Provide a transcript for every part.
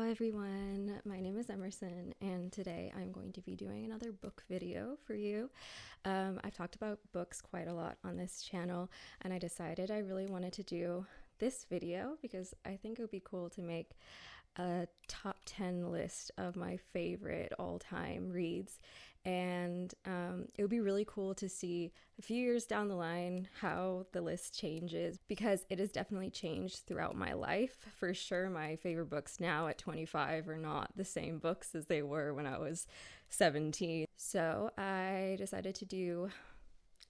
everyone, my name is Emerson, and today I'm going to be doing another book video for you. I've talked about books quite a lot on this channel, and I decided I really wanted to do this video because I think it would be cool to make a top 10 list of my favorite all-time reads, and it would be really cool to see a few years down the line how the list changes, because it has definitely changed throughout my life. For sure, my favorite books now at 25 are not the same books as they were when I was 17. So I decided to do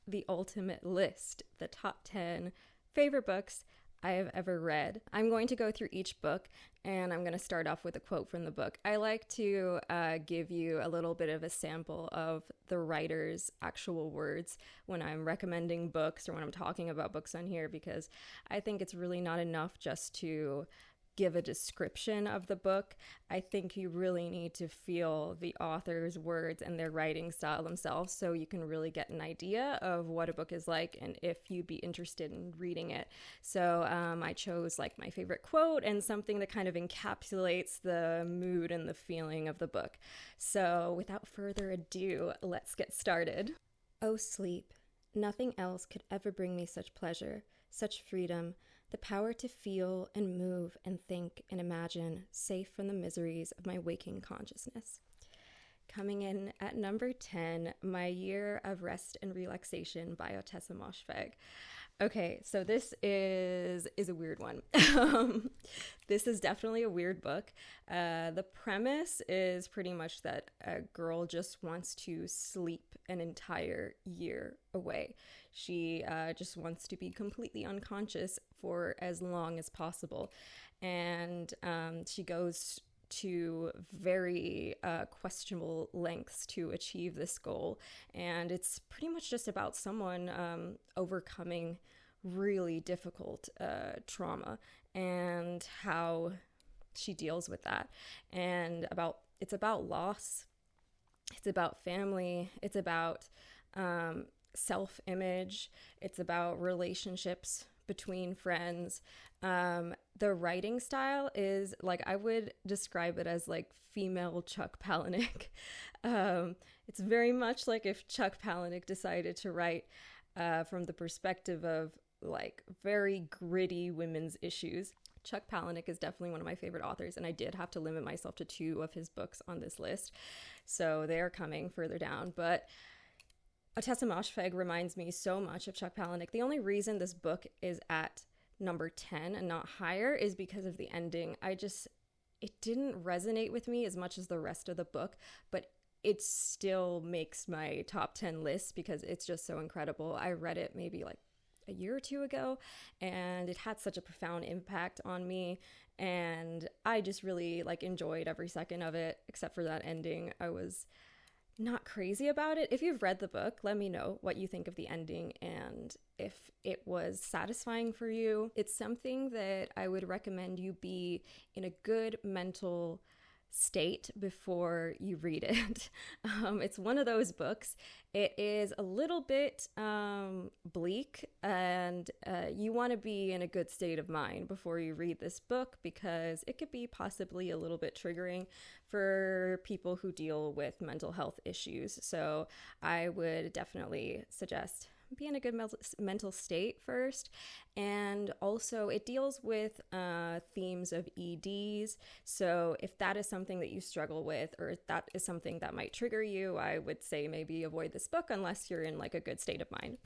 the ultimate list, the top 10 favorite books I have ever read. I'm going to go through each book, and I'm going to start off with a quote from the book. I like to give you a little bit of a sample of the writer's actual words when I'm recommending books or when I'm talking about books on here, because I think it's really not enough just to give a description of the book. I think you really need to feel the author's words and their writing style themselves so you can really get an idea of what a book is like and if you'd be interested in reading it. So I chose like my favorite quote and something that kind of encapsulates the mood and the feeling of the book. So without further ado, let's get started. Oh, sleep. Nothing else could ever bring me such pleasure, such freedom, the power to feel and move and think and imagine, safe from the miseries of my waking consciousness. Coming in at number 10, My Year of Rest and Relaxation by Ottessa Moshfegh. Okay, so this is a weird one. This is definitely a weird book. The premise is pretty much that a girl just wants to sleep an entire year away. She just wants to be completely unconscious for as long as possible. And she goes to very questionable lengths to achieve this goal. And it's pretty much just about someone overcoming really difficult trauma and how she deals with that. And it's about loss, it's about family, it's about self-image, it's about relationships between friends. The writing style is like, I would describe it as like female Chuck Palahniuk. It's very much like if Chuck Palahniuk decided to write from the perspective of like very gritty women's issues. Chuck Palahniuk is definitely one of my favorite authors, and I did have to limit myself to 2 of his books on this list, so they are coming further down. But Ottessa Moshfegh reminds me so much of Chuck Palahniuk. The only reason this book is at number 10 and not higher is because of the ending. It didn't resonate with me as much as the rest of the book, but it still makes my top 10 list because it's just so incredible. I read it maybe like a year or 2 ago, and it had such a profound impact on me, and I just really like enjoyed every second of it, except for that ending. I was not crazy about it. If you've read the book, let me know what you think of the ending and if it was satisfying for you. It's something that I would recommend you be in a good mental state before you read it. It's one of those books. It is a little bit bleak, and you want to be in a good state of mind before you read this book because it could be possibly a little bit triggering for people who deal with mental health issues. So I would definitely suggest be in a good mental state first. And also it deals with themes of EDs. So if that is something that you struggle with, or if that is something that might trigger you, I would say maybe avoid this book unless you're in like a good state of mind.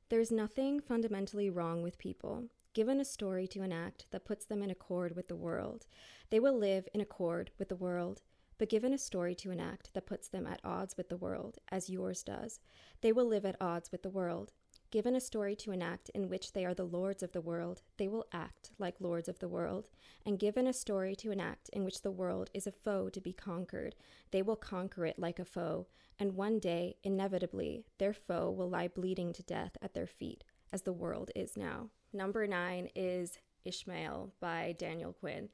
There's nothing fundamentally wrong with people. Given a story to enact that puts them in accord with the world, they will live in accord with the world. But given a story to enact that puts them at odds with the world, as yours does, they will live at odds with the world. Given a story to enact in which they are the lords of the world, they will act like lords of the world. And given a story to enact in which the world is a foe to be conquered, they will conquer it like a foe. And one day, inevitably, their foe will lie bleeding to death at their feet, as the world is now. Number 9 is Ishmael by Daniel Quinn.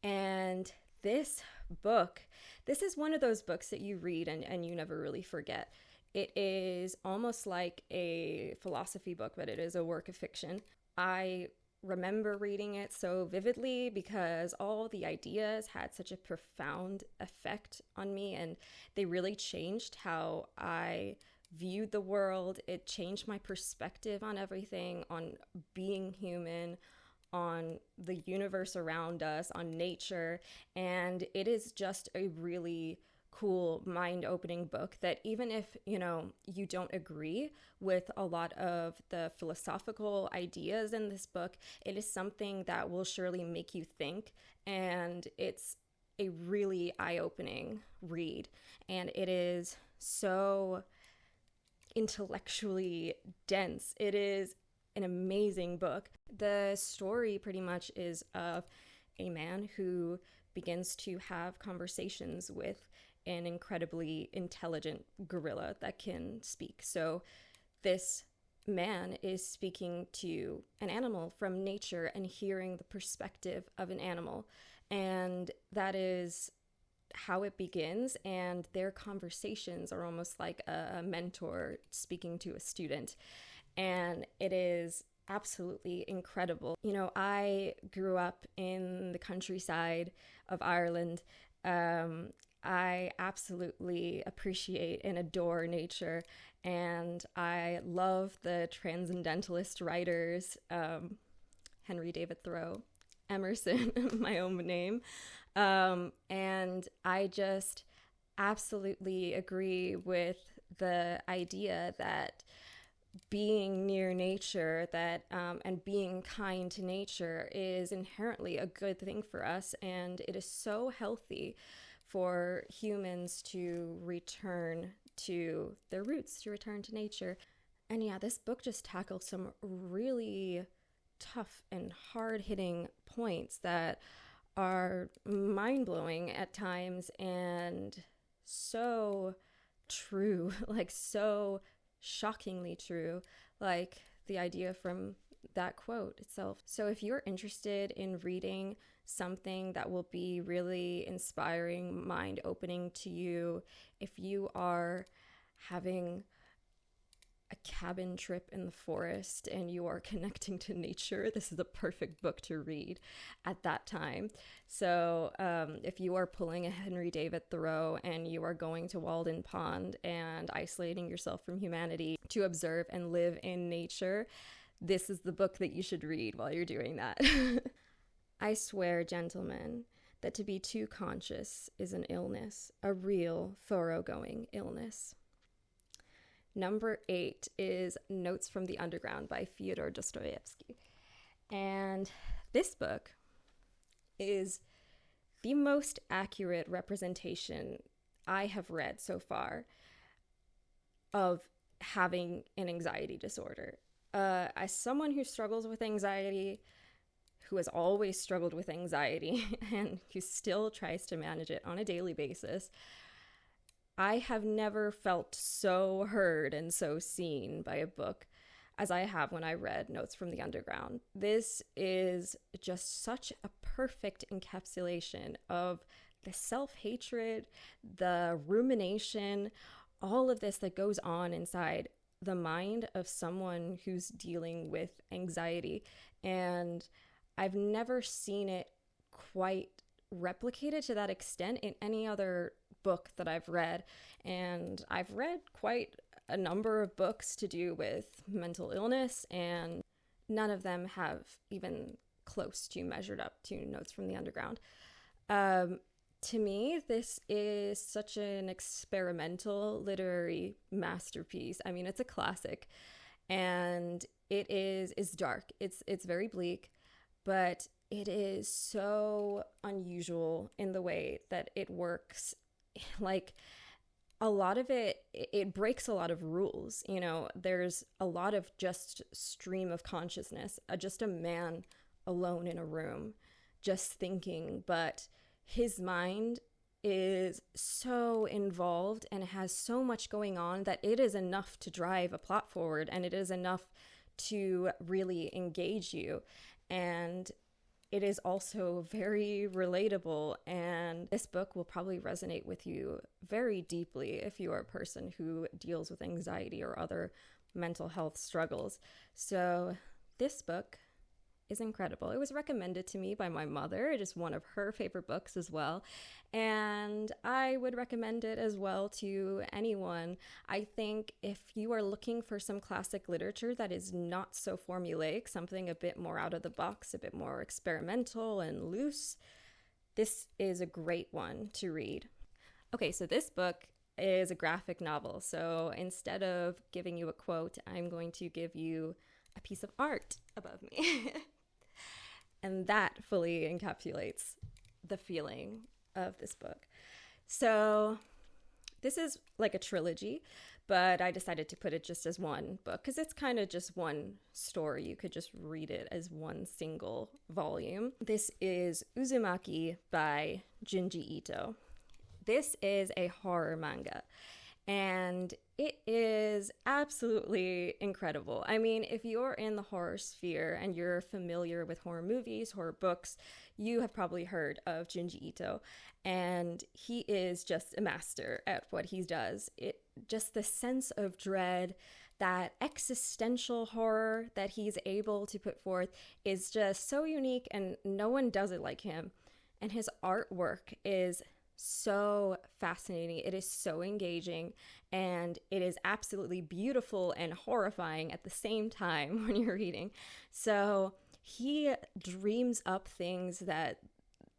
And this is one of those books that you read and you never really forget. It is almost like a philosophy book, but it is a work of fiction. I remember reading it so vividly because all the ideas had such a profound effect on me, and they really changed how I viewed the world. It changed my perspective on everything, on being human, on the universe around us, on nature. And it is just a really cool, mind-opening book that even if, you don't agree with a lot of the philosophical ideas in this book, it is something that will surely make you think, and it's a really eye-opening read, and it is so intellectually dense. It is an amazing book. The story pretty much is of a man who begins to have conversations with an incredibly intelligent gorilla that can speak. So this man is speaking to an animal from nature and hearing the perspective of an animal. And that is how it begins. And their conversations are almost like a mentor speaking to a student. And it is absolutely incredible. I grew up in the countryside of Ireland. I absolutely appreciate and adore nature, and I love the transcendentalist writers, Henry David Thoreau, Emerson, my own name, and I just absolutely agree with the idea that being near nature, and being kind to nature is inherently a good thing for us, and it is so healthy for humans to return to their roots, to return to nature. And yeah, this book just tackles some really tough and hard-hitting points that are mind-blowing at times and so true, like so shockingly true, like the idea from that quote itself. So if you're interested in reading something that will be really inspiring, mind-opening to you, if you are having a cabin trip in the forest and you are connecting to nature, this is the perfect book to read at that time. So if you are pulling a Henry David Thoreau and you are going to Walden Pond and isolating yourself from humanity to observe and live in nature, this is the book that you should read while you're doing that. I swear, gentlemen, that to be too conscious is an illness, a real thoroughgoing illness. Number 8 is Notes from the Underground by Fyodor Dostoevsky. And this book is the most accurate representation I have read so far of having an anxiety disorder. As someone who struggles with anxiety, who has always struggled with anxiety, and who still tries to manage it on a daily basis, I have never felt so heard and so seen by a book as I have when I read Notes from the Underground. This is just such a perfect encapsulation of the self-hatred, the rumination, all of this that goes on inside the mind of someone who's dealing with anxiety. And I've never seen it quite replicated to that extent in any other book that I've read. And I've read quite a number of books to do with mental illness, and none of them have even close to measured up to Notes from the Underground. To me, this is such an experimental literary masterpiece. I mean, it's a classic, and it's dark. It's very bleak, but it is so unusual in the way that it works. Like, a lot of it breaks a lot of rules. There's a lot of just stream of consciousness, just a man alone in a room, just thinking, but his mind is so involved and has so much going on that it is enough to drive a plot forward, and it is enough to really engage you. And it is also very relatable, and this book will probably resonate with you very deeply if you are a person who deals with anxiety or other mental health struggles. So this book is incredible. It was recommended to me by my mother. It is one of her favorite books as well. And I would recommend it as well to anyone. I think if you are looking for some classic literature that is not so formulaic, something a bit more out of the box, a bit more experimental and loose, this is a great one to read. Okay, so this book is a graphic novel. So instead of giving you a quote, I'm going to give you a piece of art above me. And that fully encapsulates the feeling of this book. So this is like a trilogy, but I decided to put it just as one book because it's kind of just one story. You could just read it as one single volume. This is Uzumaki by Junji Ito. This is a horror manga, and it is absolutely incredible. I mean, if you're in the horror sphere and you're familiar with horror movies, horror books, you have probably heard of Junji Ito, and he is just a master at what he does. Just the sense of dread, that existential horror that he's able to put forth is just so unique, and no one does it like him. And his artwork is so fascinating. It is so engaging, and it is absolutely beautiful and horrifying at the same time when you're reading. So he dreams up things that,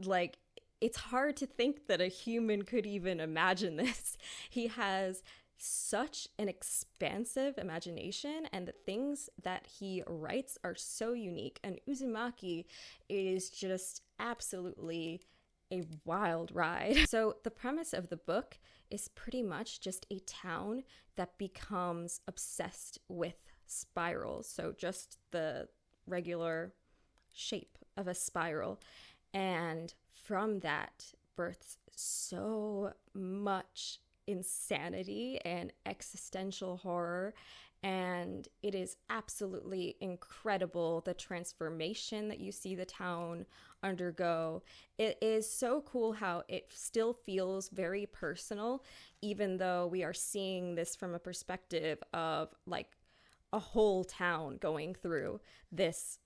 like, it's hard to think that a human could even imagine this. He has such an expansive imagination, and the things that he writes are so unique. And Uzumaki is just absolutely a wild ride. So the premise of the book is pretty much just a town that becomes obsessed with spirals. So just the regular shape of a spiral. And from that births so much insanity and existential horror. And it is absolutely incredible, the transformation that you see the town undergo. It is so cool how it still feels very personal, even though we are seeing this from a perspective of like a whole town going through this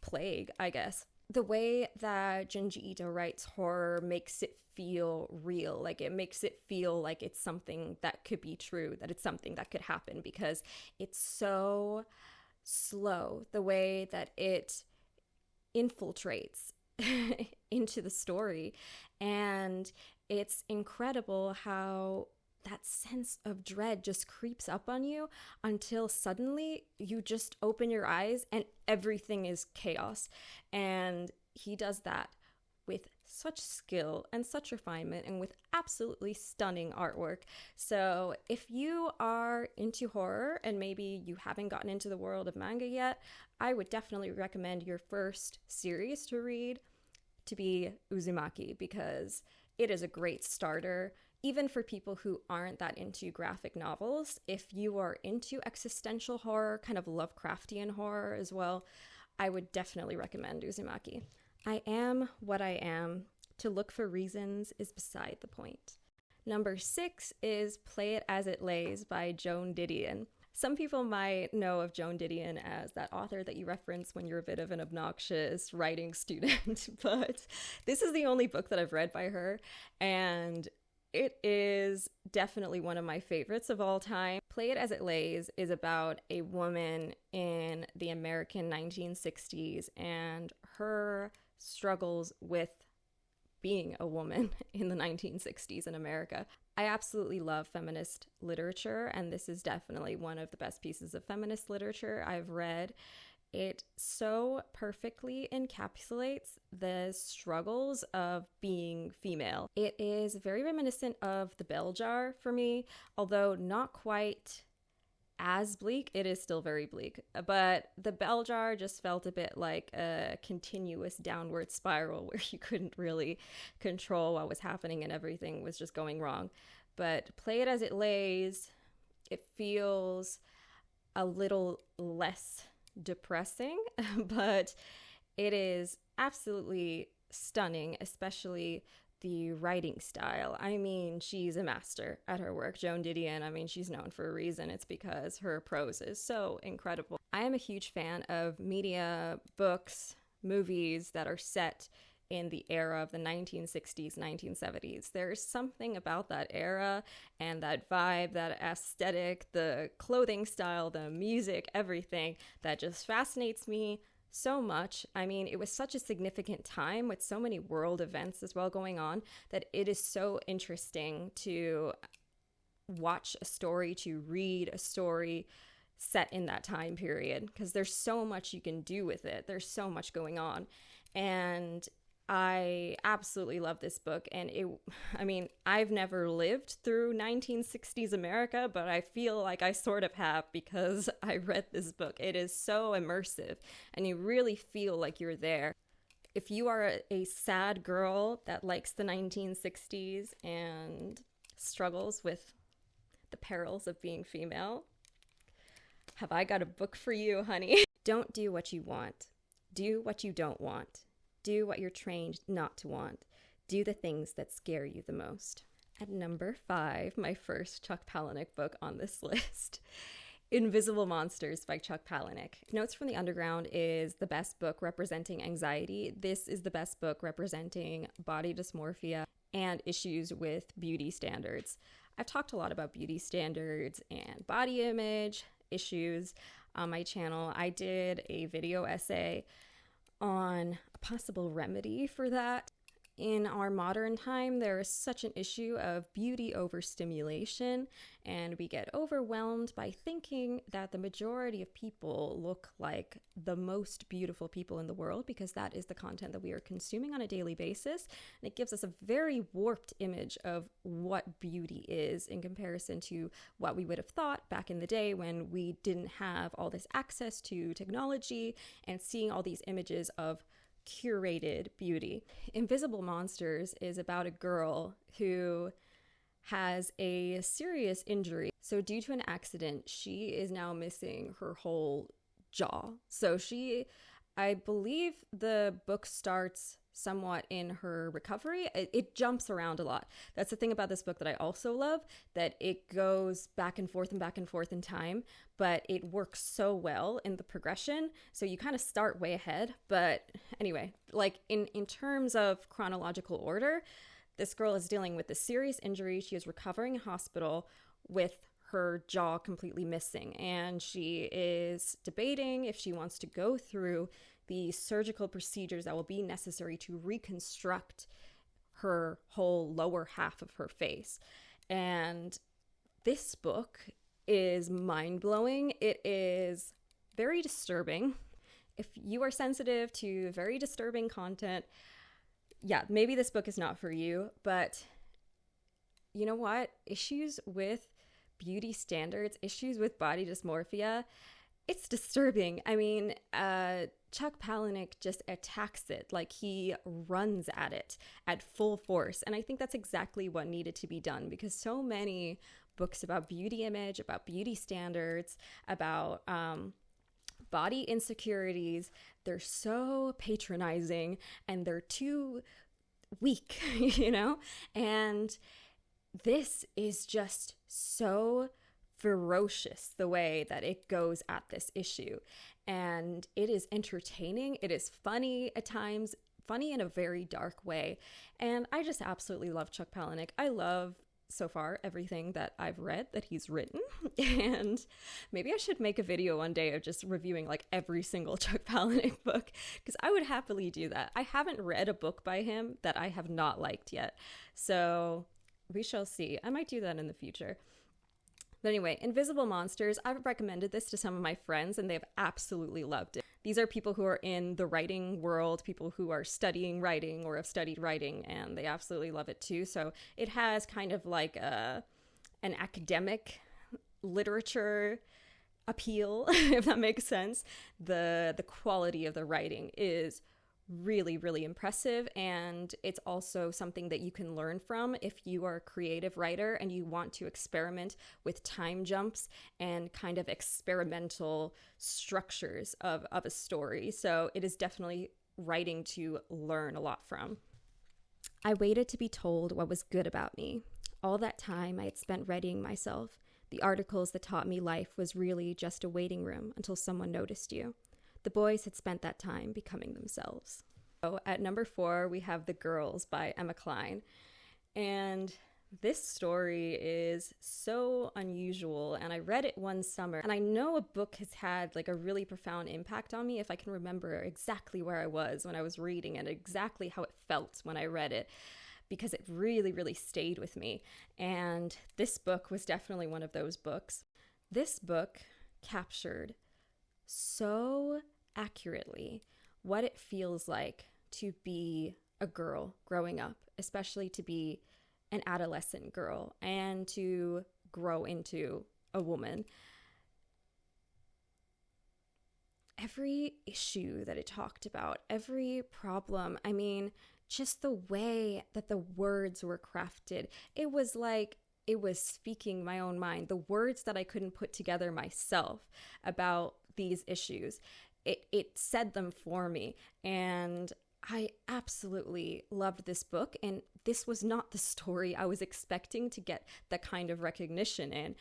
plague, I guess. The way that Junji Ito writes horror makes it feel real. Like, it makes it feel like it's something that could be true, that it's something that could happen, because it's so slow, the way that it infiltrates into the story. And it's incredible how that sense of dread just creeps up on you until suddenly you just open your eyes and everything is chaos. And he does that with such skill and such refinement and with absolutely stunning artwork. So if you are into horror and maybe you haven't gotten into the world of manga yet, I would definitely recommend your first series to read to be Uzumaki, because it is a great starter. Even for people who aren't that into graphic novels, if you are into existential horror, kind of Lovecraftian horror as well, I would definitely recommend Uzumaki. I am what I am. To look for reasons is beside the point. Number 6 is Play It As It Lays by Joan Didion. Some people might know of Joan Didion as that author that you reference when you're a bit of an obnoxious writing student, but this is the only book that I've read by her, and it is definitely one of my favorites of all time. Play It As It Lays is about a woman in the American 1960s and her struggles with being a woman in the 1960s in America. I absolutely love feminist literature, and this is definitely one of the best pieces of feminist literature I've read. It so perfectly encapsulates the struggles of being female. It is very reminiscent of The Bell Jar for me, although not quite as bleak. It is still very bleak, but The Bell Jar just felt a bit like a continuous downward spiral where you couldn't really control what was happening and everything was just going wrong. But Play It As It Lays, it feels a little less depressing, but it is absolutely stunning, especially the writing style. I mean, she's a master at her work. Joan Didion, I mean, she's known for a reason. It's because her prose is so incredible. I am a huge fan of media, books, movies that are set in the era of the 1960s, 1970s. There's something about that era and that vibe, that aesthetic, the clothing style, the music, everything that just fascinates me so much. I mean, it was such a significant time with so many world events as well going on that it is so interesting to watch a story, to read a story set in that time period, because there's so much you can do with it. There's so much going on. And I absolutely love this book. And I mean, I've never lived through 1960s America, but I feel like I sort of have because I read this book. It is so immersive and you really feel like you're there. If you are a sad girl that likes the 1960s and struggles with the perils of being female, have I got a book for you, honey. Don't do what you want. Do what you don't want. Do what you're trained not to want. Do the things that scare you the most. At number 5, my first Chuck Palahniuk book on this list, Invisible Monsters by Chuck Palahniuk. Notes from the Underground is the best book representing anxiety. This is the best book representing body dysmorphia and issues with beauty standards. I've talked a lot about beauty standards and body image issues on my channel. I did a video essay on a possible remedy for that. In our modern time, there is such an issue of beauty overstimulation, and we get overwhelmed by thinking that the majority of people look like the most beautiful people in the world, because that is the content that we are consuming on a daily basis. And it gives us a very warped image of what beauty is in comparison to what we would have thought back in the day when we didn't have all this access to technology and seeing all these images of curated beauty. Invisible Monsters is about a girl who has a serious injury. So due to an accident, she is now missing her whole jaw. So I believe the book starts somewhat in her recovery. It jumps around a lot. That's the thing about this book that I also love, that it goes back and forth in time, but it works so well in the progression. So you kind of start way ahead. But anyway, like in terms of chronological order, this girl is dealing with a serious injury. She is recovering in hospital with her jaw completely missing, and she is debating if she wants to go through the surgical procedures that will be necessary to reconstruct her whole lower half of her face. And this book is mind-blowing. It is very disturbing. If you are sensitive to very disturbing content, yeah, maybe this book is not for you. But you know what? Issues with beauty standards, issues with body dysmorphia, it's disturbing. I mean, Chuck Palahniuk just attacks it, like he runs at it at full force. And I think that's exactly what needed to be done, because so many books about beauty image, about beauty standards, about body insecurities, they're so patronizing and they're too weak, you know? And this is just so ferocious, the way that it goes at this issue. And it is entertaining. It is funny at times, funny in a very dark way. And I just absolutely love Chuck Palahniuk. I love, so far, everything that I've read that he's written. And maybe I should make a video one day of just reviewing like every single Chuck Palahniuk book, because I would happily do that. I haven't read a book by him that I have not liked yet. So we shall see. I might do that in the future. But anyway, Invisible Monsters, I've recommended this to some of my friends and they've absolutely loved it. These are people who are in the writing world, people who are studying writing or have studied writing, and they absolutely love it too. So it has kind of like an academic literature appeal, if that makes sense. The quality of the writing is really, really impressive, and it's also something that you can learn from if you are a creative writer and you want to experiment with time jumps and kind of experimental structures of a story. So it is definitely writing to learn a lot from. I waited to be told what was good about me. All that time I had spent readying myself. The articles that taught me life was really just a waiting room until someone noticed you. The boys had spent that time becoming themselves. So at number 4, we have The Girls by Emma Cline. And this story is so unusual, and I read it one summer, and I know a book has had like a really profound impact on me if I can remember exactly where I was when I was reading it, exactly how it felt when I read it, because it really, really stayed with me. And this book was definitely one of those books. This book captured so accurately what it feels like to be a girl growing up, especially to be an adolescent girl and to grow into a woman. Every issue that it talked about, every problem, I mean, just the way that the words were crafted, it was like it was speaking my own mind. The words that I couldn't put together myself about these issues, it said them for me. And I absolutely loved this book, and this was not the story I was expecting to get the kind of recognition in.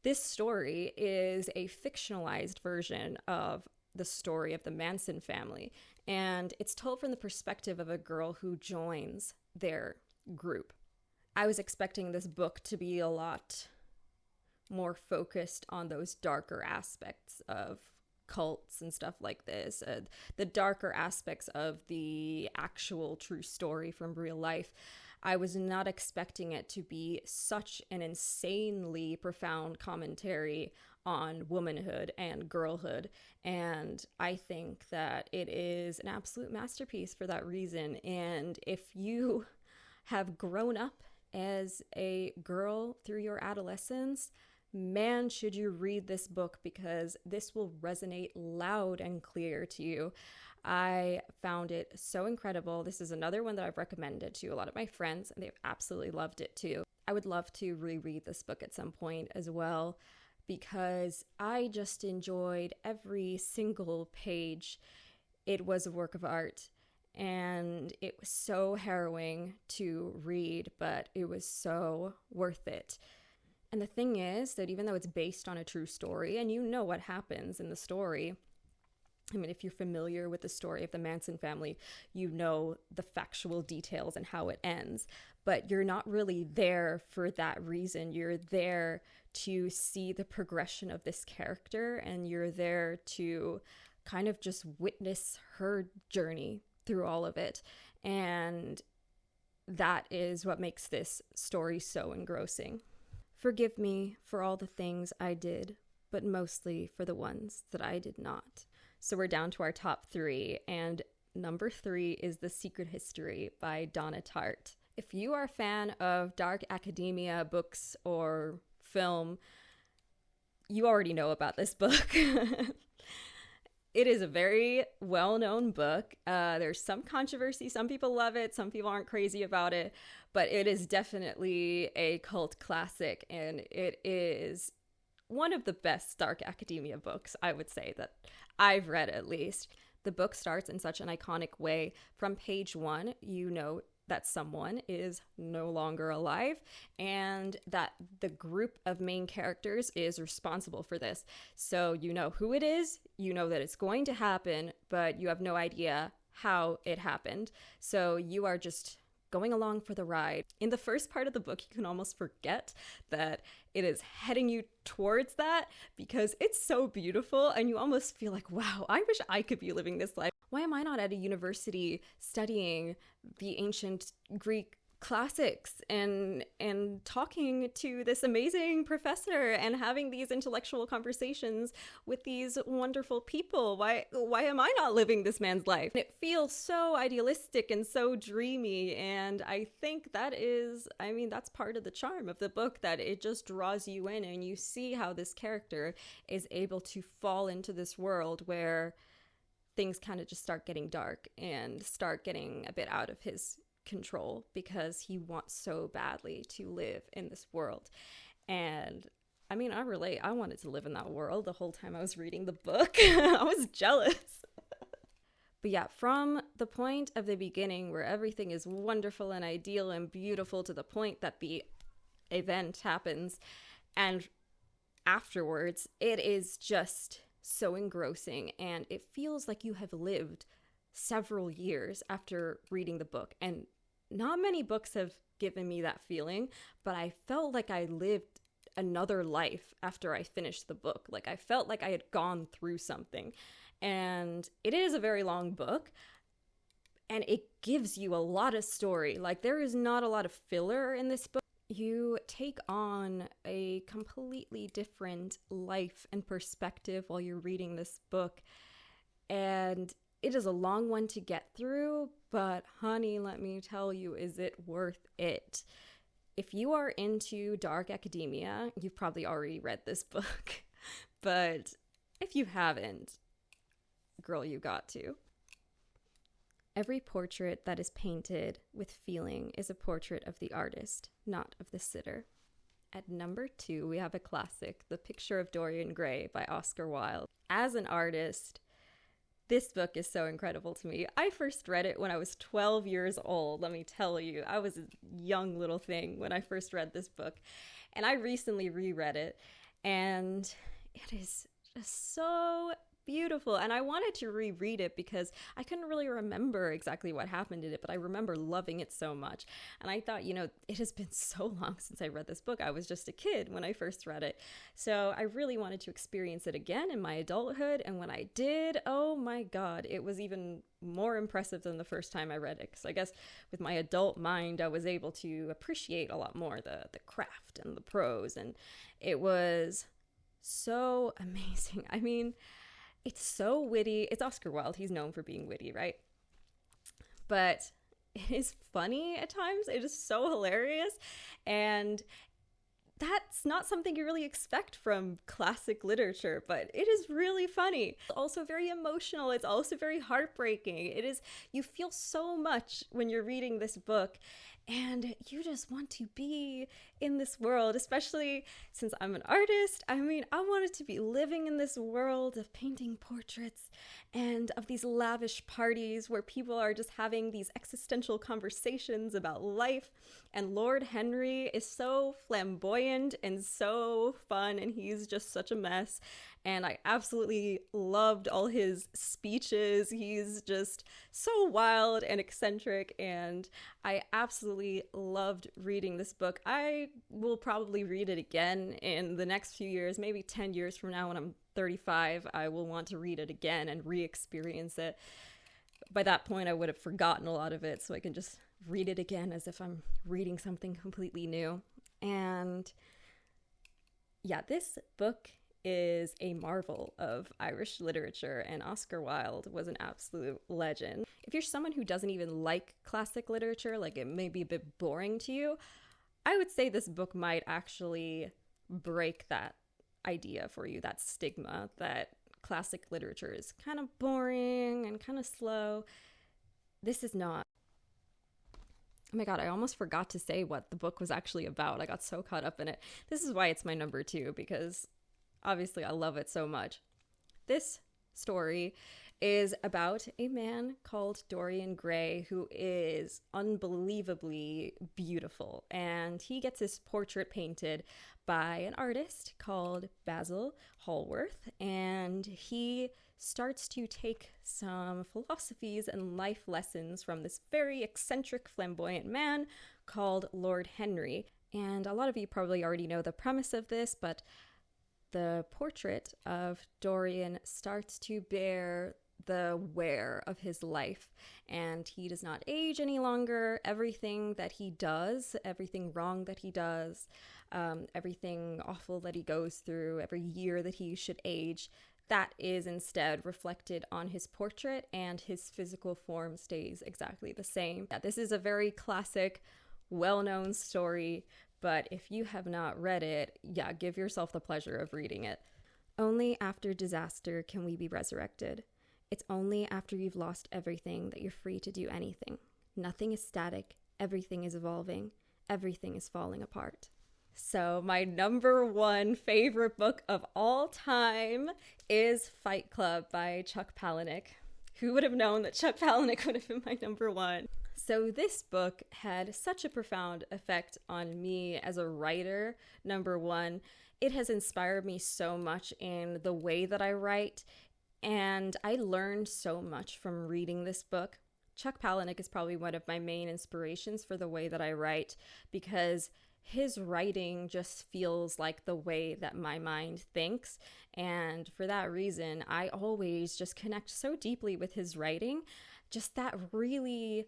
This story is a fictionalized version of the story of the Manson family, and it's told from the perspective of a girl who joins their group. I was expecting this book to be a lot more focused on those darker aspects of cults and stuff like this, the darker aspects of the actual true story from real life. I was not expecting it to be such an insanely profound commentary on womanhood and girlhood, and I think that it is an absolute masterpiece for that reason. And if you have grown up as a girl through your adolescence, man, should you read this book, because this will resonate loud and clear to you. I found it so incredible. This is another one that I've recommended to a lot of my friends, and they've absolutely loved it too. I would love to reread this book at some point as well, because I just enjoyed every single page. It was a work of art, and it was so harrowing to read, but it was so worth it. And the thing is that even though it's based on a true story, and you know what happens in the story, I mean, if you're familiar with the story of the Manson family, you know the factual details and how it ends, but you're not really there for that reason. You're there to see the progression of this character, and you're there to kind of just witness her journey through all of it. And that is what makes this story so engrossing. Forgive me for all the things I did, but mostly for the ones that I did not. So we're down to our top 3, and number 3 is The Secret History by Donna Tartt. If you are a fan of dark academia books or film, you already know about this book. It is a very well-known book. There's some controversy. Some people love it. Some people aren't crazy about it. But it is definitely a cult classic, and it is one of the best dark academia books, I would say, that I've read at least. The book starts in such an iconic way. From page 1, you know that someone is no longer alive, and that the group of main characters is responsible for this. So you know who it is, you know that it's going to happen, but you have no idea how it happened. So you are just going along for the ride. In the first part of the book, you can almost forget that it is heading you towards that, because it's so beautiful, and you almost feel like, wow, I wish I could be living this life. Why am I not at a university studying the ancient Greek classics and talking to this amazing professor and having these intellectual conversations with these wonderful people? Why am I not living this man's life? It feels so idealistic and so dreamy, and I think that's part of the charm of the book, that it just draws you in, and you see how this character is able to fall into this world where things kind of just start getting dark and start getting a bit out of his control, because he wants so badly to live in this world. And I mean, I relate. I wanted to live in that world the whole time I was reading the book. I was jealous. But yeah, from the point of the beginning where everything is wonderful and ideal and beautiful to the point that the event happens, and afterwards, it is just so engrossing, and it feels like you have lived several years after reading the book. And not many books have given me that feeling, but I felt like I lived another life after I finished the book. Like, I felt like I had gone through something. And it is a very long book, and it gives you a lot of story. Like, there is not a lot of filler in this book. You take on a completely different life and perspective while you're reading this book. And it is a long one to get through, but honey, let me tell you, is it worth it? If you are into dark academia, you've probably already read this book. But if you haven't, girl, you got to. Every portrait that is painted with feeling is a portrait of the artist, not of the sitter. At number 2, we have a classic, The Picture of Dorian Gray by Oscar Wilde. As an artist, this book is so incredible to me. I first read it when I was 12 years old, let me tell you. I was a young little thing when I first read this book. And I recently reread it, and it is just so beautiful. And I wanted to reread it because I couldn't really remember exactly what happened in it, but I remember loving it so much. And I thought, it has been so long since I read this book. I was just a kid when I first read it. So I really wanted to experience it again in my adulthood. And when I did, oh my God, it was even more impressive than the first time I read it. Because I guess with my adult mind, I was able to appreciate a lot more the craft and the prose. And it was so amazing. I mean, it's so witty. It's Oscar Wilde. He's known for being witty, right? But it is funny at times. It is so hilarious. And that's not something you really expect from classic literature, but it is really funny. It's also very emotional. It's also very heartbreaking. You feel so much when you're reading this book, and you just want to be in this world, especially since I'm an artist. I mean, I wanted to be living in this world of painting portraits and of these lavish parties where people are just having these existential conversations about life. And Lord Henry is so flamboyant and so fun, and he's just such a mess. And I absolutely loved all his speeches. He's just so wild and eccentric, and I absolutely loved reading this book. I will probably read it again in the next few years, maybe 10 years from now when I'm 35. I will want to read it again and re-experience it. By that point, I would have forgotten a lot of it, so I can just read it again as if I'm reading something completely new. And yeah, this book is a marvel of Irish literature, and Oscar Wilde was an absolute legend. If you're someone who doesn't even like classic literature, like it may be a bit boring to you, I would say this book might actually break that idea for you, that stigma that classic literature is kind of boring and kind of slow. This is not. Oh my God, I almost forgot to say what the book was actually about. I got so caught up in it. This is why it's my number 2, because obviously I love it so much. This story is about a man called Dorian Gray who is unbelievably beautiful, and he gets his portrait painted by an artist called Basil Hallworth, and he starts to take some philosophies and life lessons from this very eccentric, flamboyant man called Lord Henry. And a lot of you probably already know the premise of this, but the portrait of Dorian starts to bear the wear of his life, and he does not age any longer. Everything that he does, everything wrong that he does, everything awful that he goes through, every year that he should age, that is instead reflected on his portrait, and his physical form stays exactly the same. Yeah, this is a very classic, well-known story, but if you have not read it, yeah, give yourself the pleasure of reading it. Only after disaster can we be resurrected. It's only after you've lost everything that you're free to do anything. Nothing is static. Everything is evolving. Everything is falling apart. So my number 1 favorite book of all time is Fight Club by Chuck Palahniuk, Who would have known that Chuck Palahniuk would have been my number one? So this book had such a profound effect on me as a writer, number one. It has inspired me so much in the way that I write, and I learned so much from reading this book. Chuck Palahniuk is probably one of my main inspirations for the way that I write, because his writing just feels like the way that my mind thinks. And for that reason, I always just connect so deeply with his writing. Just that really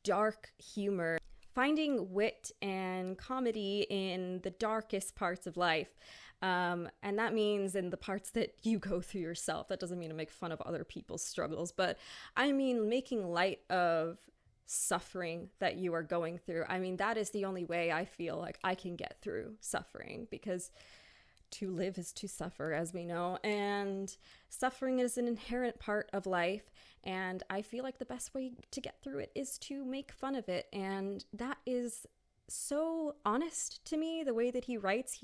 dark humor, finding wit and comedy in the darkest parts of life. And that means in the parts that you go through yourself. That doesn't mean to make fun of other people's struggles, but I mean making light of suffering that you are going through. I mean, that is the only way I feel like I can get through suffering, because to live is to suffer, as we know, and suffering is an inherent part of life, and I feel like the best way to get through it is to make fun of it. And that is so honest to me, the way that he writes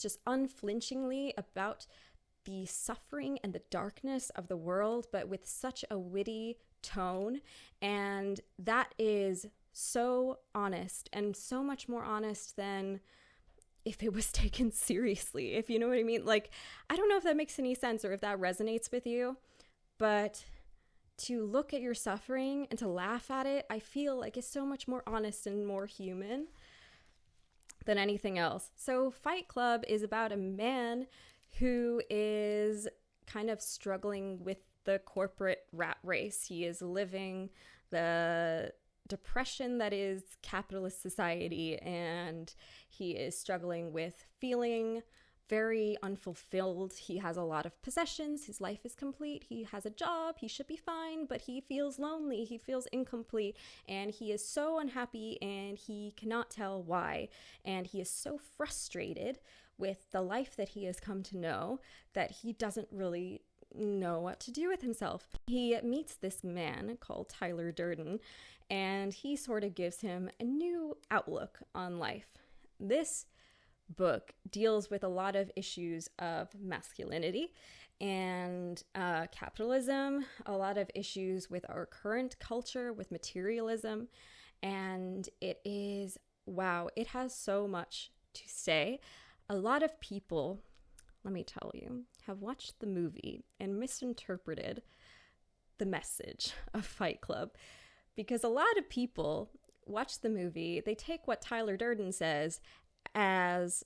just unflinchingly about the suffering and the darkness of the world, but with such a witty tone. And that is so honest, and so much more honest than if it was taken seriously, if you know what I mean. Like, I don't know if that makes any sense or if that resonates with you, but to look at your suffering and to laugh at it, I feel like is so much more honest and more human than anything else. So Fight Club is about a man who is kind of struggling with the corporate rat race. He is living the depression that is capitalist society, and he is struggling with feeling very unfulfilled. He has a lot of possessions. His life is complete. He has a job. He should be fine, but he feels lonely. He feels incomplete, and he is so unhappy, and he cannot tell why. And he is so frustrated with the life that he has come to know that he doesn't really know what to do with himself. He meets this man called Tyler Durden, and he sort of gives him a new outlook on life. This book deals with a lot of issues of masculinity and capitalism, a lot of issues with our current culture, with materialism, and it is, wow, it has so much to say. A lot of people, let me tell you, have watched the movie and misinterpreted the message of Fight Club, because a lot of people watch the movie, they take what Tyler Durden says as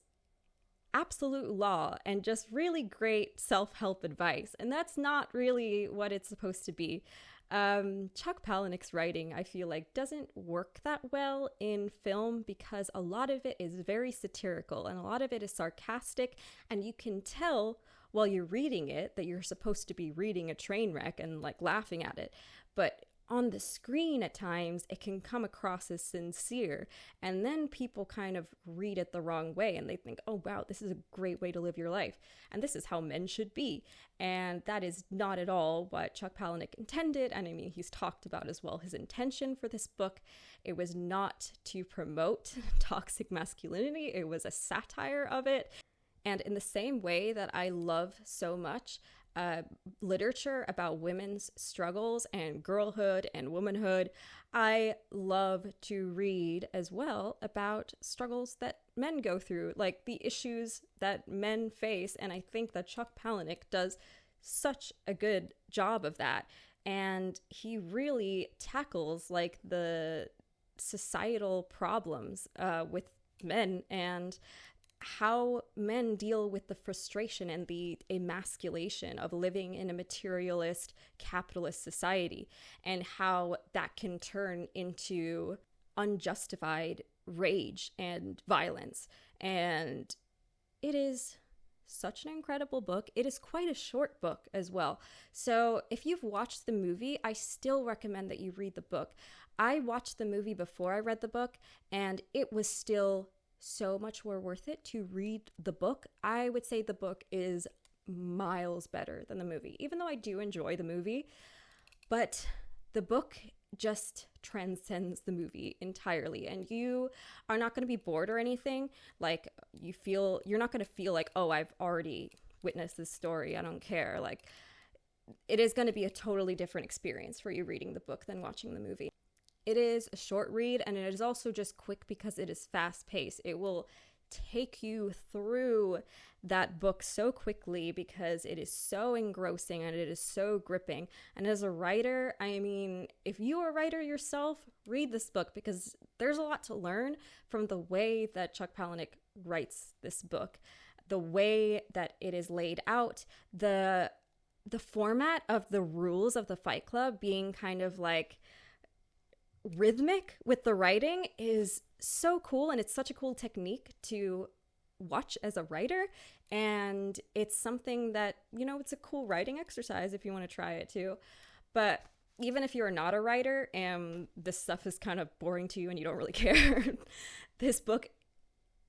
absolute law and just really great self-help advice, and that's not really what it's supposed to be. Chuck Palahniuk's writing, I feel like, doesn't work that well in film, because a lot of it is very satirical and a lot of it is sarcastic, and you can tell while you're reading it that you're supposed to be reading a train wreck and like laughing at it, but on the screen at times it can come across as sincere, and then people kind of read it the wrong way and they think, oh wow, this is a great way to live your life and this is how men should be, and that is not at all what Chuck Palahniuk intended. And I mean, he's talked about as well his intention for this book. It was not to promote toxic masculinity, it was a satire of it. And in the same way that I love so much literature about women's struggles and girlhood and womanhood, I love to read as well about struggles that men go through, like the issues that men face. And I think that Chuck Palahniuk does such a good job of that. And he really tackles like the societal problems with men and how men deal with the frustration and the emasculation of living in a materialist capitalist society, and how that can turn into unjustified rage and violence. And it is such an incredible book. It is quite a short book as well. So if you've watched the movie, I still recommend that you read the book. I watched the movie before I read the book, and it was still so much more worth it to read the book. I would say the book is miles better than the movie, even though I do enjoy the movie, but the book just transcends the movie entirely, and you are not going to be bored or anything. Like, you're not going to feel like, oh, I've already witnessed this story, I don't care. Like, it is going to be a totally different experience for you reading the book than watching the movie. It is a short read, and it is also just quick because it is fast paced. It will take you through that book so quickly because it is so engrossing and it is so gripping. And as a writer, I mean, if you are a writer yourself, read this book because there's a lot to learn from the way that Chuck Palahniuk writes this book, the way that it is laid out, the format of the rules of the Fight Club being kind of like rhythmic with the writing is so cool, and it's such a cool technique to watch as a writer, and it's something that, you know, it's a cool writing exercise if you want to try it too. But even if you're not a writer and this stuff is kind of boring to you and you don't really care, this book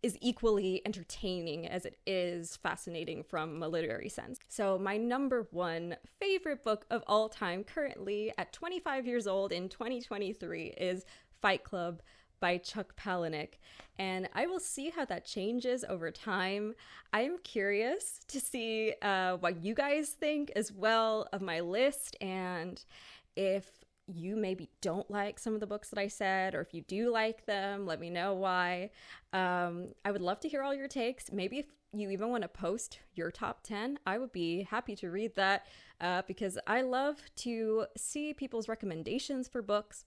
is equally entertaining as it is fascinating from a literary sense. So my number one favorite book of all time currently at 25 years old in 2023 is Fight Club by Chuck Palahniuk, and I will see how that changes over time. I am curious to see what you guys think as well of my list, and if you maybe don't like some of the books that I said, or if you do like them, let me know why. I would love to hear all your takes. Maybe if you even want to post your top 10, I would be happy to read that because I love to see people's recommendations for books.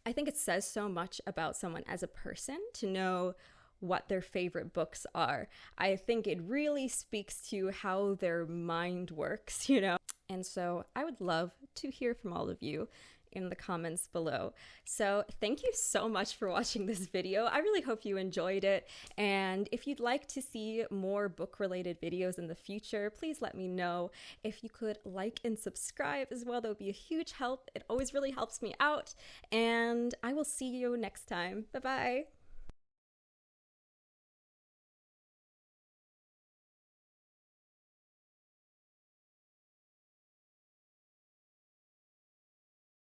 I think it says so much about someone as a person to know what their favorite books are. I think it really speaks to how their mind works, you know? And so I would love to hear from all of you in the comments below. So thank you so much for watching this video. I really hope you enjoyed it. And if you'd like to see more book-related videos in the future, please let me know. If you could like and subscribe as well, that would be a huge help. It always really helps me out. And I will see you next time. Bye-bye.